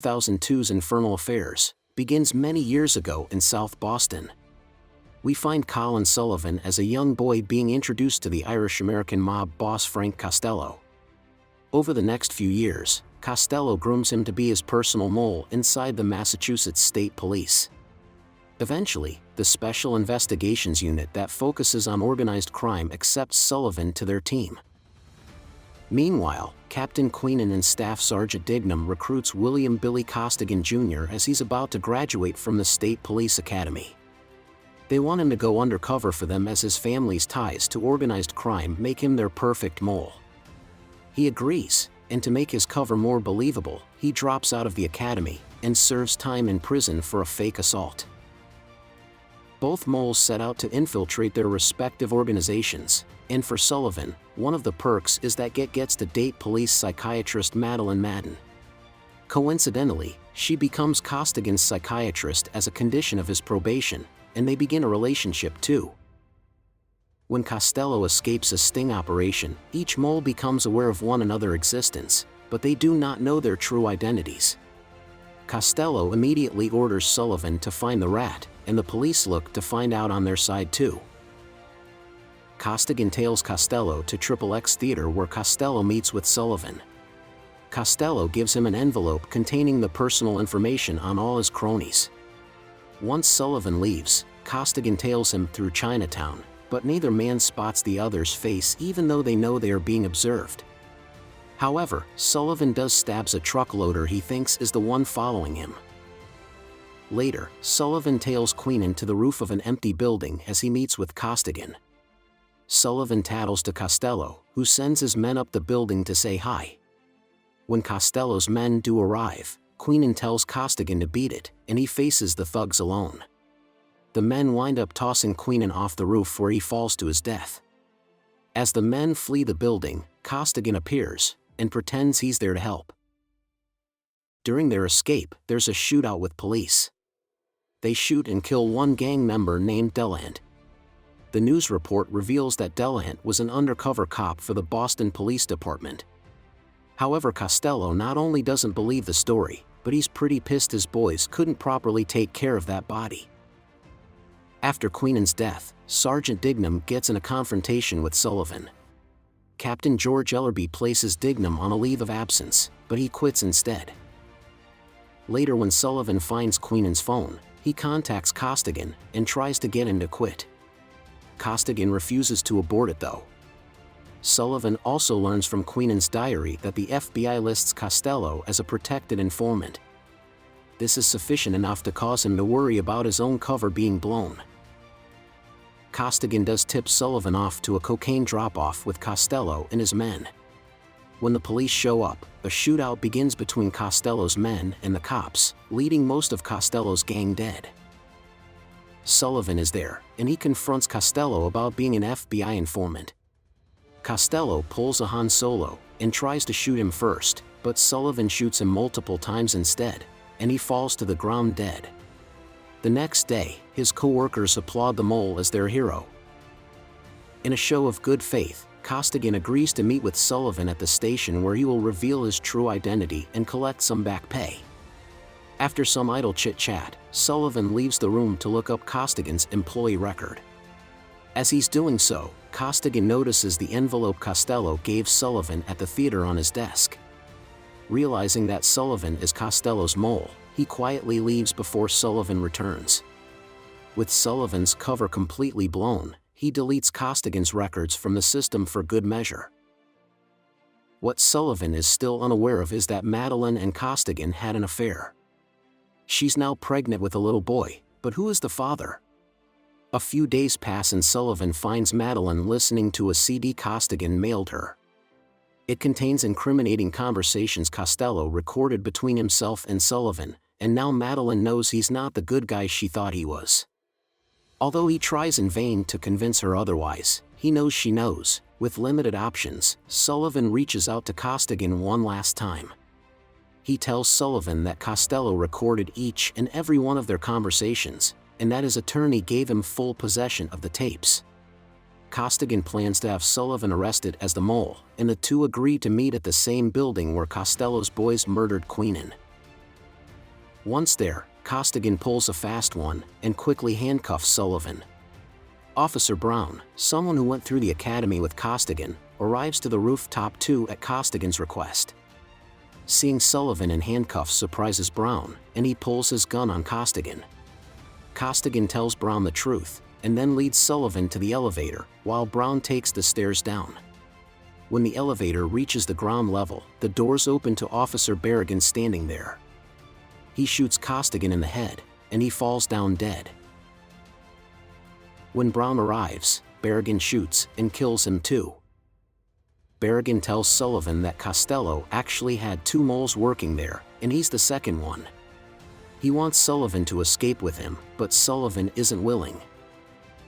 2002's Infernal Affairs begins many years ago in South Boston. We find Colin Sullivan as a young boy being introduced to the Irish-American mob boss Frank Costello. Over the next few years, Costello grooms him to be his personal mole inside the Massachusetts State Police. Eventually, the Special Investigations Unit that focuses on organized crime accepts Sullivan to their team. Meanwhile, Captain Queenan and Staff Sergeant Dignam recruits William Billy Costigan Jr. as he's about to graduate from the State Police Academy. They want him to go undercover for them as his family's ties to organized crime make him their perfect mole. He agrees, and to make his cover more believable, he drops out of the academy and serves time in prison for a fake assault. Both moles set out to infiltrate their respective organizations, and for Sullivan, one of the perks is that gets to date police psychiatrist Madeline Madden. Coincidentally, she becomes Costigan's psychiatrist as a condition of his probation, and they begin a relationship too. When Costello escapes a sting operation, each mole becomes aware of one another's existence, but they do not know their true identities. Costello immediately orders Sullivan to find the rat, and the police look to find out on their side too. Costigan tails Costello to XXX Theater where Costello meets with Sullivan. Costello gives him an envelope containing the personal information on all his cronies. Once Sullivan leaves, Costigan tails him through Chinatown, but neither man spots the other's face even though they know they are being observed. However, Sullivan does stabs a truck loader he thinks is the one following him. Later, Sullivan tails Queenan to the roof of an empty building as he meets with Costigan. Sullivan tattles to Costello, who sends his men up the building to say hi. When Costello's men do arrive, Queenan tells Costigan to beat it, and he faces the thugs alone. The men wind up tossing Queenan off the roof where he falls to his death. As the men flee the building, Costigan appears, and pretends he's there to help. During their escape, there's a shootout with police. They shoot and kill one gang member named Delahunt. The news report reveals that Delahunt was an undercover cop for the Boston Police Department. However, Costello not only doesn't believe the story, but he's pretty pissed his boys couldn't properly take care of that body. After Queenan's death, Sergeant Dignam gets in a confrontation with Sullivan. Captain George Ellerby places Dignam on a leave of absence, but he quits instead. Later, when Sullivan finds Queenan's phone, he contacts Costigan and tries to get him to quit. Costigan refuses to abort it though. Sullivan also learns from Queenan's diary that the FBI lists Costello as a protected informant. This is sufficient enough to cause him to worry about his own cover being blown. Costigan does tip Sullivan off to a cocaine drop-off with Costello and his men. When the police show up, a shootout begins between Costello's men and the cops, leading most of Costello's gang dead. Sullivan is there, and he confronts Costello about being an FBI informant. Costello pulls a Han Solo and tries to shoot him first, but Sullivan shoots him multiple times instead, and he falls to the ground dead. The next day, his co-workers applaud the mole as their hero. In a show of good faith, Costigan agrees to meet with Sullivan at the station where he will reveal his true identity and collect some back pay. After some idle chit-chat, Sullivan leaves the room to look up Costigan's employee record. As he's doing so, Costigan notices the envelope Costello gave Sullivan at the theater on his desk. Realizing that Sullivan is Costello's mole, he quietly leaves before Sullivan returns. With Sullivan's cover completely blown, he deletes Costigan's records from the system for good measure. What Sullivan is still unaware of is that Madeline and Costigan had an affair. She's now pregnant with a little boy, but who is the father? A few days pass and Sullivan finds Madeline listening to a CD Costigan mailed her. It contains incriminating conversations Costello recorded between himself and Sullivan, and now Madeline knows he's not the good guy she thought he was. Although he tries in vain to convince her otherwise, he knows she knows. With limited options, Sullivan reaches out to Costigan one last time. He tells Sullivan that Costello recorded each and every one of their conversations, and that his attorney gave him full possession of the tapes. Costigan plans to have Sullivan arrested as the mole, and the two agree to meet at the same building where Costello's boys murdered Queenan. Once there, Costigan pulls a fast one and quickly handcuffs Sullivan. Officer Brown, someone who went through the academy with Costigan, arrives to the rooftop too at Costigan's request. Seeing Sullivan in handcuffs surprises Brown, and he pulls his gun on Costigan. Costigan tells Brown the truth, and then leads Sullivan to the elevator, while Brown takes the stairs down. When the elevator reaches the ground level, the doors open to Officer Berrigan standing there. He shoots Costigan in the head, and he falls down dead. When Brown arrives, Berrigan shoots and kills him too. Berrigan tells Sullivan that Costello actually had 2 moles working there, and he's the second one. He wants Sullivan to escape with him, but Sullivan isn't willing.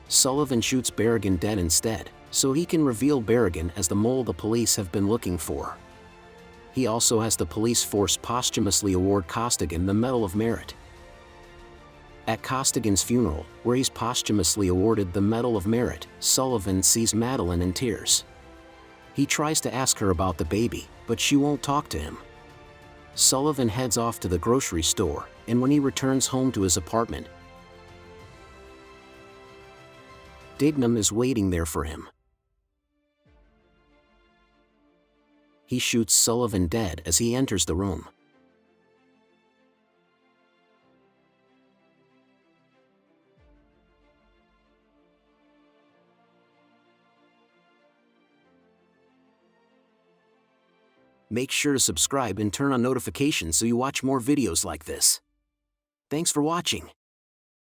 Sullivan shoots Berrigan dead instead, so he can reveal Berrigan as the mole the police have been looking for. He also has the police force posthumously award Costigan the Medal of Merit. At Costigan's funeral, where he's posthumously awarded the Medal of Merit, Sullivan sees Madeline in tears. He tries to ask her about the baby, but she won't talk to him. Sullivan heads off to the grocery store, and when he returns home to his apartment, Dignam is waiting there for him. He shoots Sullivan dead as he enters the room. Make sure to subscribe and turn on notifications so you watch more videos like this. Thanks for watching.